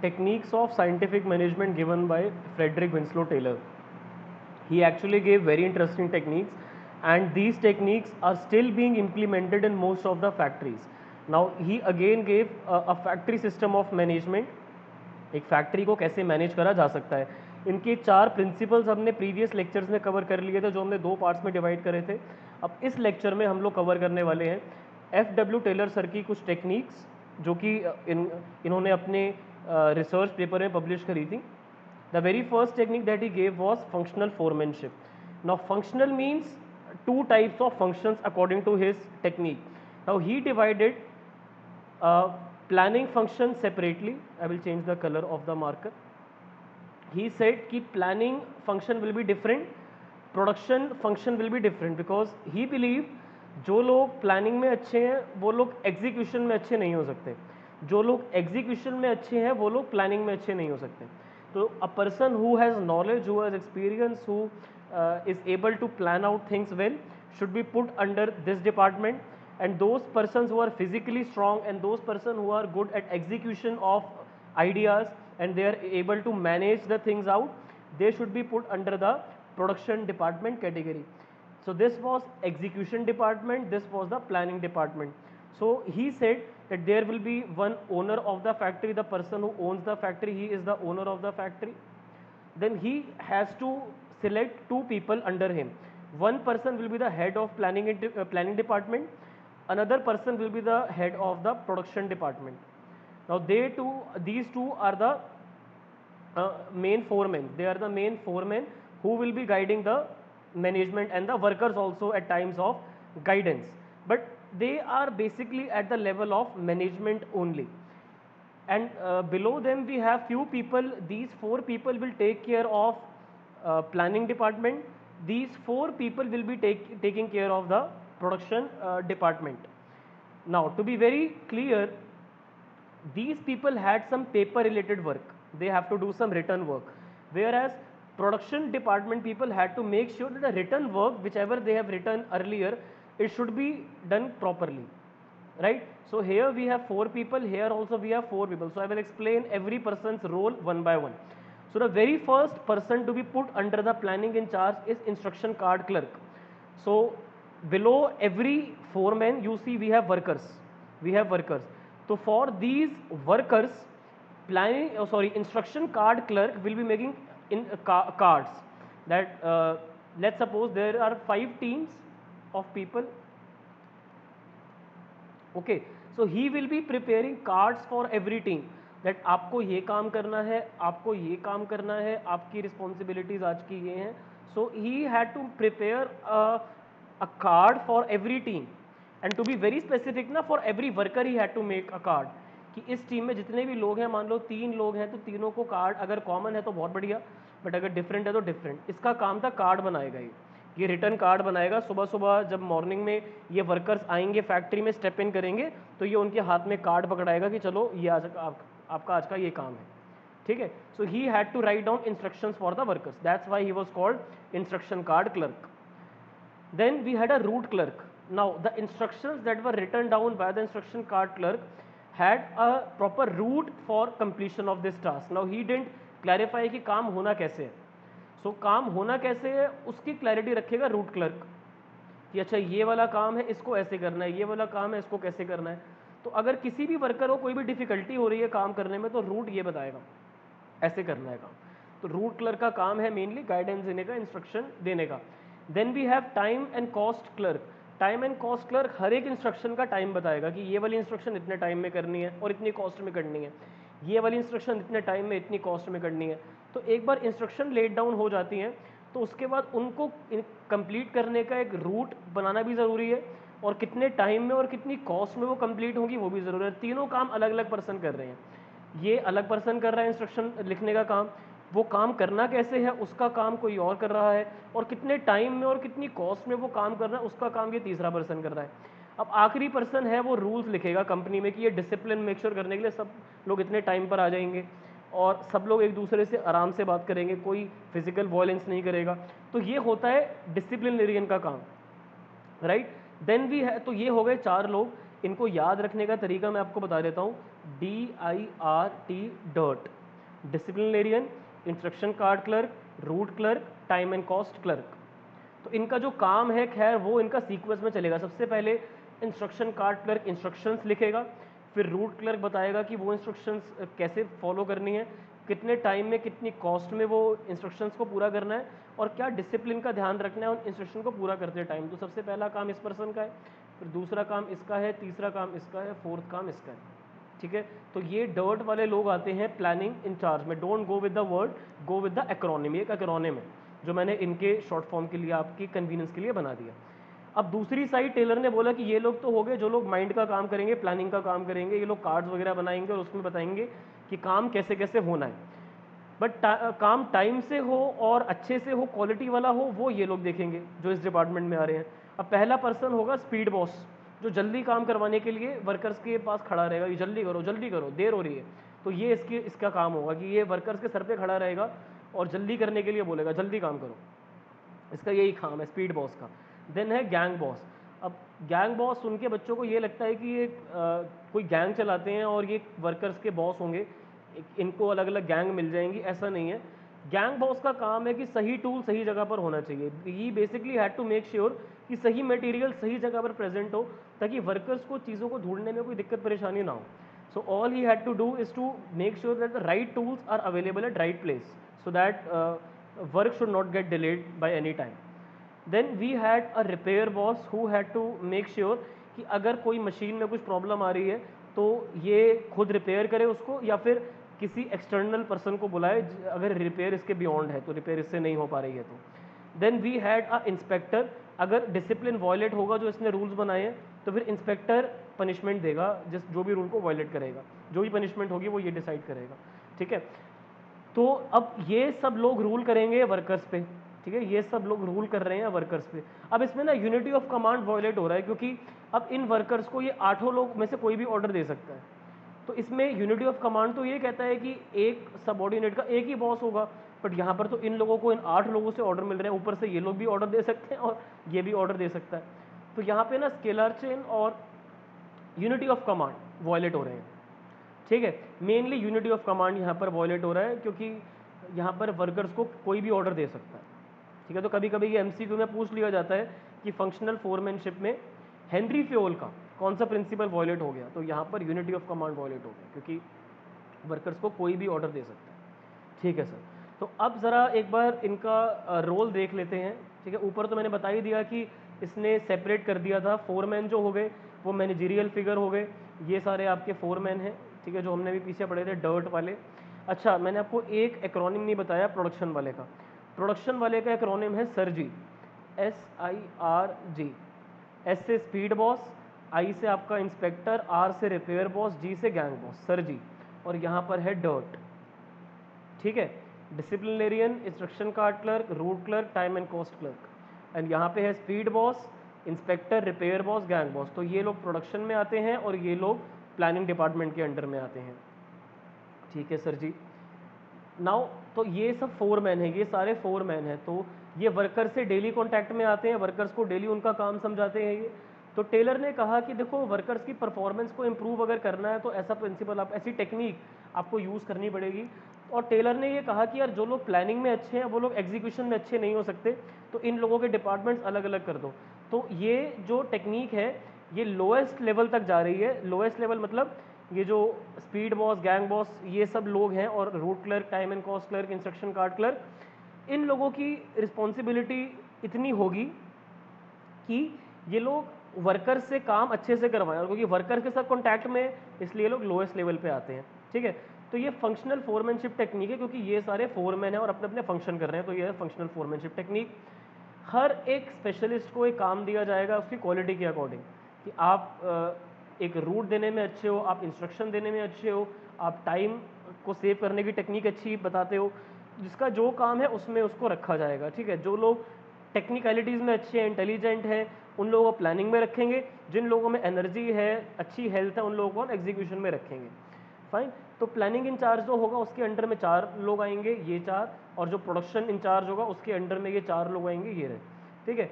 techniques of scientific management given by Frederick Winslow Taylor. He actually gave very interesting techniques, and these techniques are still being implemented in most of the factories. Now he again gave a factory system of management, एक factory को कैसे manage करा जा सकता है. इनके 4 principles हमने previous lectures में कवर कर लिए थे, जो हमने 2 पार्ट्स में डिवाइड करे थे. अब इस लेक्चर में हम लोग कवर करने वाले हैं FW टेलर सर की कुछ टेक्निक्स जो कि इन्होंने अपने रिसर्च पेपर में पब्लिश करी थी. The very first technique that he gave was functional foremanship. Now functional means 2 types of functions according to his technique. Now he divided planning function separately. I will change the color of the marker. He said कि planning function will be different, production function will be different, because he believe जो लोग planning में अच्छे हैं वो लोग execution में अच्छे नहीं हो सकते, जो लोग एग्जीक्यूशन में अच्छे हैं वो लोग प्लानिंग में अच्छे नहीं हो सकते. तो a person who has knowledge, who has experience, who is able to plan out things well should be put under this department, and those persons who are physically strong and those persons who are good at execution of ideas and they are able to manage the things out, they should be put under the production department category. So this was execution department, this was the planning department. So he said that there will be one owner of the factory, the person who owns the factory, he is the owner of the factory. Then he has to select 2 people under him. One person will be the head of planning department, another person will be the head of the production department. Now these two are the main foremen. They are the main foremen who will be guiding the management and the workers also at times of guidance, but they are basically at the level of management only. And below them we have few people. These 4 people will take care of planning department. These 4 people will be taking care of the production department. Now to be very clear, these people had some paper related work, they have to do some written work, whereas production department people had to make sure that the written work whichever they have written earlier, it should be done properly, right? So here we have 4 people, here also we have 4 people. So I will explain every person's role one by one. So the very first person to be put under the planning in charge is instruction card clerk. So below every foreman you see we have workers. So for these workers, instruction card clerk will be making in cards that let's suppose there are 5 teams of people. Okay, so he will be preparing cards for every team that आपको ये काम करना है, आपको ये काम करना है, आपकी responsibilities आज की ये हैं. So he had to prepare a card for every team, and to be very specific ना, for every worker he had to make a card कि इस टीम में जितने भी लोग हैं, मान लो 3 लोग हैं तो तीनों को कार्ड, अगर कॉमन है तो बहुत बढ़िया, बट अगर डिफरेंट है तो डिफरेंट. इसका काम था कार्ड बनाएगा, ये रिटर्न कार्ड बनाएगा. सुबह सुबह जब मॉर्निंग में ये वर्कर्स आएंगे फैक्ट्री में, स्टेप इन करेंगे, तो ये उनके हाथ में कार्ड पकड़ाएगा कि चलो ये आज आपका आज का ये काम है, ठीक है. So he had to write down instructions for the workers, that's why he was called instruction card clerk. Then we had a route clerk. Now the instructions that were written down by the instruction card clerk had a proper route for completion of this task. Now he didn't clarify कि काम होना कैसे है. So काम होना कैसे है उसकी क्लैरिटी रखेगा रूट क्लर्क कि अच्छा ये वाला काम है इसको ऐसे करना है, ये वाला काम है इसको कैसे करना है. तो अगर किसी भी वर्कर को कोई भी डिफिकल्टी हो रही है काम करने में तो रूट ये बताएगा ऐसे करना है काम. तो रूट क्लर्क का काम है मेनली गाइडेंस देने का, इंस्ट्रक्शन देने का. Then we have time and cost clerk. Time and cost clerk हर एक इंस्ट्रक्शन का टाइम बताएगा कि ये वाली इंस्ट्रक्शन इतने टाइम में करनी है और इतनी कॉस्ट में करनी है, ये वाली इंस्ट्रक्शन इतने टाइम में इतनी कॉस्ट में करनी है. तो एक बार इंस्ट्रक्शन लेट डाउन हो जाती हैं तो उसके बाद उनको कंप्लीट करने का एक रूट बनाना भी ज़रूरी है, और कितने टाइम में और कितनी कॉस्ट में वो कंप्लीट होगी वो भी ज़रूरी है. तीनों काम अलग अलग पर्सन कर रहे हैं. ये अलग पर्सन कर रहा है इंस्ट्रक्शन लिखने का काम, वो काम करना कैसे है उसका काम कोई और कर रहा है, और कितने टाइम में और कितनी कॉस्ट में वो काम कर रहा है उसका काम ये तीसरा पर्सन कर रहा है. अब आखिरी पर्सन है वो रूल्स लिखेगा कंपनी में कि ये डिसिप्लिन मेक श्योर करने के लिए सब लोग इतने टाइम पर आ जाएंगे और सब लोग एक दूसरे से आराम से बात करेंगे, कोई फिजिकल वायलेंस नहीं करेगा. तो ये होता है डिसिप्लिनरियन का काम, राइट. देन भी है, तो ये हो गए 4 लोग. इनको याद रखने का तरीका मैं आपको बता देता हूँ, DIRT, dirt, disciplinarian, instruction card clerk, route clerk, time and cost clerk. तो इनका जो काम है खैर वो इनका सीक्वेंस में चलेगा। सबसे पहले इंस्ट्रक्शन कार्ड क्लर्क इंस्ट्रक्शंस लिखेगा, फिर रूट क्लर्क बताएगा कि वो इंस्ट्रक्शंस कैसे फॉलो करनी है, कितने टाइम में कितनी कॉस्ट में वो इंस्ट्रक्शंस को पूरा करना है, और क्या डिसिप्लिन का ध्यान रखना है उन इंस्ट्रक्शन को पूरा करते टाइम। तो सबसे पहला काम इस पर्सन का है, फिर दूसरा काम इसका है, तीसरा काम इसका है, फोर्थ काम इसका है, ठीक है। तो ये डर्ट वाले लोग आते हैं प्लानिंग इंचार्ज में। Don't go with the word, go with the acronym. एक एक्रोनिम है जो मैंने इनके शॉर्ट फॉर्म के लिए आपकी कन्वीनियंस के लिए बना दिया। अब दूसरी साइड टेलर ने बोला कि ये लोग तो हो गए जो लोग माइंड का काम करेंगे, प्लानिंग का काम करेंगे, ये लोग कार्ड्स वगैरह बनाएंगे और उसमें बताएंगे कि काम कैसे कैसे होना है, बट काम टाइम से हो और अच्छे से हो, क्वालिटी वाला हो, वो ये लोग देखेंगे जो इस डिपार्टमेंट में आ रहे हैं। अब पहला पर्सन होगा स्पीड बॉस, जो जल्दी काम करवाने के लिए वर्कर्स के पास खड़ा रहेगा, ये जल्दी करो देर हो रही है। तो ये इसका काम होगा कि ये वर्कर्स के सर पे खड़ा रहेगा और जल्दी करने के लिए बोलेगा, जल्दी काम करो। इसका यही काम है स्पीड बॉस का। देन है गैंग बॉस। अब गैंग बॉस सुन के बच्चों को ये लगता है कि ये कोई गैंग चलाते हैं और ये वर्कर्स के बॉस होंगे, इनको अलग अलग गैंग मिल जाएंगी, ऐसा नहीं है। गैंग बॉस का काम है कि सही टूल सही जगह पर होना चाहिए। He basically had to make sure कि सही मटेरियल सही जगह पर प्रेजेंट हो, ताकि वर्कर्स को चीज़ों को ढूंढने में कोई दिक्कत परेशानी ना हो। So all he had to do is to make sure that the right tools are available at right place, so that work should not get delayed by any time. Then we had a repair boss who had to make sure कि अगर कोई machine में कुछ problem आ रही है तो ये खुद रिपेयर करे उसको, या फिर किसी एक्सटर्नल पर्सन को बुलाए अगर रिपेयर इसके बियॉन्ड है, तो रिपेयर इससे नहीं हो पा रही है तो। Then we had a inspector. अगर डिसिप्लिन वॉयलेट होगा जो इसने रूल्स बनाए हैं तो फिर इंस्पेक्टर पनिशमेंट देगा, जो भी रूल को वॉयलेट करेगा, जो भी पनिशमेंट होगी वो ये डिसाइड करेगा, ठीक है। तो अब ये सब लोग रूल करेंगे वर्कर्स पे, ठीक है, ये सब लोग रूल कर रहे हैं वर्कर्स पे। अब इसमें ना यूनिटी ऑफ कमांड वॉयलेट हो रहा है, क्योंकि अब इन वर्कर्स को ये 8 लोग में से कोई भी ऑर्डर दे सकता है। तो इसमें यूनिटी ऑफ कमांड तो ये कहता है कि एक सबऑर्डिनेट का एक ही बॉस होगा, बट यहाँ पर तो इन लोगों को इन 8 लोगों से ऑर्डर मिल रहे हैं, ऊपर से ये लोग भी ऑर्डर दे सकते हैं और ये भी ऑर्डर दे सकता है। तो यहाँ पे ना स्केलर चेन और यूनिटी ऑफ कमांड वॉयलेट हो रहे हैं, ठीक है। मेनली यूनिटी ऑफ कमांड यहाँ पर वॉयलेट हो रहा है, क्योंकि यहाँ पर वर्कर्स को कोई भी ऑर्डर दे सकता है, ठीक है। तो कभी कभी ये एमसीक्यू में पूछ लिया जाता है कि फंक्शनल फोरमैनशिप में हेनरी फ्योल का कौन सा प्रिंसिपल वॉयलेट हो गया, तो यहाँ पर यूनिटी ऑफ कमांड वॉयलेट हो गया, क्योंकि वर्कर्स को कोई भी ऑर्डर दे सकता है, ठीक है सर। तो अब ज़रा एक बार इनका रोल देख लेते हैं, ठीक है। ऊपर तो मैंने बता ही दिया कि इसने सेपरेट कर दिया था, फोरमैन जो हो गए वो मैनेजरियल फिगर हो गए, ये सारे आपके फोरमैन हैं, ठीक है, जो हमने भी पीछे पढ़े थे डर्ट वाले। अच्छा, मैंने आपको एक एक्रोनिम नहीं बताया प्रोडक्शन वाले का। प्रोडक्शन वाले का एक्रोनिम है सरजी, SIRG। एस से स्पीड बॉस, आई से आपका इंस्पेक्टर, आर से रिपेयर बॉस, जी से गैंग बॉस, सरजी। और यहाँ पर है डर्ट, ठीक है। Disciplinarian, instruction card clerk, route clerk, time and cost clerk. And यहाँ पे है speed boss, inspector, repair boss, gang boss. तो ये लोग प्रोडक्शन में आते हैं और ये लोग प्लानिंग डिपार्टमेंट के अंडर में आते हैं, ठीक है सर जी। नाउ तो ये सब फोरमैन है, ये सारे फोरमैन हैं, तो ये वर्कर से डेली कांटेक्ट में आते हैं, वर्कर्स को डेली उनका काम समझाते हैं ये। तो टेलर ने कहा कि देखो वर्कर्स की परफॉर्मेंस को इम्प्रूव अगर करना है तो ऐसा प्रिंसिपल, आप ऐसी टेक्निक आपको यूज़ करनी पड़ेगी। और टेलर ने ये कहा कि यार जो लोग प्लानिंग में अच्छे हैं वो लोग एग्जीक्यूशन में अच्छे नहीं हो सकते, तो इन लोगों के डिपार्टमेंट्स अलग अलग कर दो। तो ये जो टेक्निक है ये लोएस्ट लेवल तक जा रही है। लोएस्ट लेवल मतलब ये जो स्पीड बॉस, गैंग बॉस, ये सब लोग हैं, और route clerk, time and cost clerk, instruction card clerk, इन लोगों की रिस्पॉन्सिबिलिटी इतनी होगी कि ये लोग वर्कर से काम अच्छे से करवाएं, और क्योंकि वर्कर के साथ कॉन्टैक्ट में, इसलिए लोग लोएस्ट लेवल पे आते हैं, ठीक है। तो ये फंक्शनल फोरमैनशिप टेक्निक है, क्योंकि ये सारे फोरमैन हैं और अपने अपने फंक्शन कर रहे हैं, तो ये है फंक्शनल फोरमैनशिप टेक्निक। हर एक स्पेशलिस्ट को एक काम दिया जाएगा उसकी क्वालिटी के अकॉर्डिंग, कि आप एक रूट देने में अच्छे हो, आप इंस्ट्रक्शन देने में अच्छे हो, आप टाइम को सेव करने की टेक्निक अच्छी बताते हो, जिसका जो काम है उसमें उसको रखा जाएगा, ठीक है। जो लोग टेक्निकलिटीज़ में अच्छे हैं, इंटेलिजेंट हैं, उन लोगों को प्लानिंग में रखेंगे, जिन लोगों में एनर्जी है, अच्छी हेल्थ है, उन लोगों को हम एग्जीक्यूशन में रखेंगे, फाइन। तो प्लानिंग इंचार्ज जो होगा उसके अंडर में 4 लोग आएंगे, ये 4, और जो प्रोडक्शन इंचार्ज होगा उसके अंडर में ये 4 लोग आएंगे, ये रहे, ठीक है।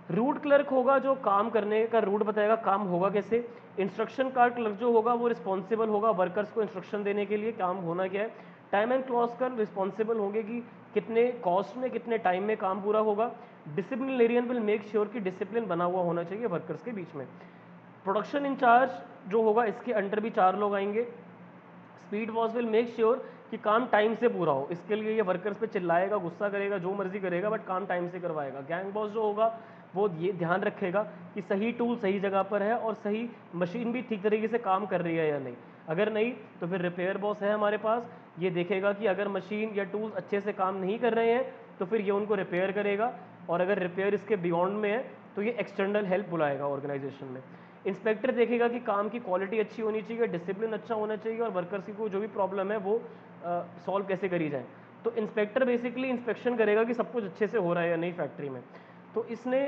रूट क्लर्क होगा जो काम करने का रूट बताएगा, काम होगा कैसे। इंस्ट्रक्शन कार्ड क्लर्क जो होगा वो रिस्पॉन्सिबल होगा वर्कर्स को इंस्ट्रक्शन देने के लिए, काम होना क्या है। टाइम एंड क्लॉज कर रिस्पॉन्सिबल होंगे कि कितने कॉस्ट में कितने टाइम में काम पूरा होगा। डिसिप्लिनरियन विल मेक श्योर कि डिसिप्लिन बना हुआ होना चाहिए वर्कर्स के बीच में। प्रोडक्शन इंचार्ज जो होगा इसके अंडर भी 4 लोग आएंगे। Speed boss will make sure कि काम टाइम से पूरा हो, इसके लिए ये वर्कर्स पे चिल्लाएगा, गुस्सा करेगा, जो मर्जी करेगा, बट काम टाइम से करवाएगा। गैंग बॉस जो होगा वो ये ध्यान रखेगा कि सही टूल सही जगह पर है और सही मशीन भी ठीक तरीके से काम कर रही है या नहीं। अगर नहीं तो फिर रिपेयर बॉस है हमारे पास, ये देखेगा कि अगर मशीन या टूल्स अच्छे से काम नहीं कर रहे हैं तो फिर ये उनको रिपेयर करेगा, और अगर रिपेयर इसके बियॉन्ड में है तो ये एक्सटर्नल हेल्प बुलाएगा ऑर्गेनाइजेशन में। इंस्पेक्टर देखेगा कि काम की क्वालिटी अच्छी होनी चाहिए, डिसिप्लिन अच्छा होना चाहिए, और वर्कर्स की जो भी प्रॉब्लम है वो सॉल्व कैसे करी जाए। तो इंस्पेक्टर बेसिकली इंस्पेक्शन करेगा कि सब कुछ अच्छे से हो रहा है या नहीं फैक्ट्री में। तो इसने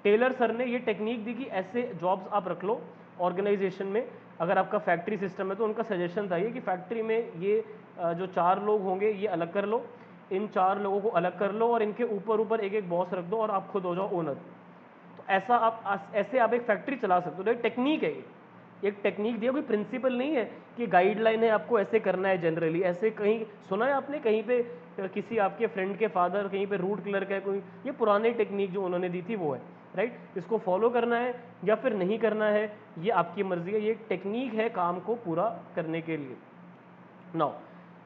टेलर सर ने ये टेक्निक दी कि ऐसे जॉब्स आप रख लो ऑर्गेनाइजेशन में। अगर आपका फैक्ट्री सिस्टम है तो उनका सजेशन था ये कि फैक्ट्री में ये जो 4 लोग होंगे ये अलग कर लो, इन 4 लोगों को अलग कर लो, और इनके ऊपर ऊपर एक एक बॉस रख दो और आप खुद हो जाओ ओनर। तो ऐसे आप एक फैक्ट्री चला सकते हो। तो एक टेक्निक है, एक टेक्निक दिया, कोई प्रिंसिपल नहीं है कि गाइडलाइन है आपको ऐसे करना है। जनरली ऐसे कहीं सुना है आपने कहीं पे किसी आपके फ्रेंड के फादर कहीं पे रूट क्लर्क है कोई, ये पुरानी टेक्निक जो उन्होंने दी थी वो है, राइट। इसको फॉलो करना है या फिर नहीं करना है ये आपकी मर्जी है, ये एक टेक्निक है काम को पूरा करने के लिए। नाउ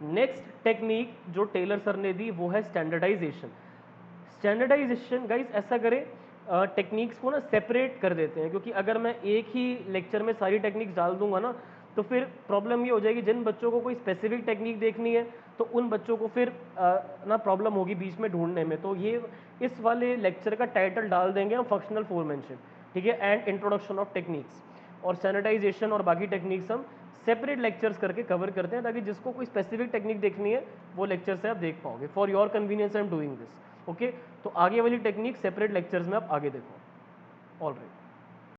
नेक्स्ट टेक्निक जो टेलर सर ने दी वो है स्टैंडर्डाइजेशन। स्टैंडर्डाइजेशन गाइस ऐसा करें, टेक्निक्स को ना सेपरेट कर देते हैं, क्योंकि अगर मैं एक ही लेक्चर में सारी टेक्निक्स डाल दूंगा ना तो फिर प्रॉब्लम ये हो जाएगी, जिन बच्चों को कोई स्पेसिफिक टेक्निक देखनी है तो उन बच्चों को फिर ना प्रॉब्लम होगी बीच में ढूंढने में। तो ये इस वाले लेक्चर का टाइटल डाल देंगे हम फंक्शनल फोरमैनशिप, ठीक है, एंड इंट्रोडक्शन ऑफ टेक्निक्स। और स्टैंडर्डाइजेशन और बाकी टेक्निक्स हम सेपरेट लेक्चर्स करके कवर करते हैं, ताकि जिसको कोई स्पेसिफिक टेक्निक देखनी है वो लेक्चर से आप देख पाओगे। For your convenience I am doing this, okay. तो आगे वाली टेक्निक सेपरेट लेक्चर्स में आप आगे देखो। All right.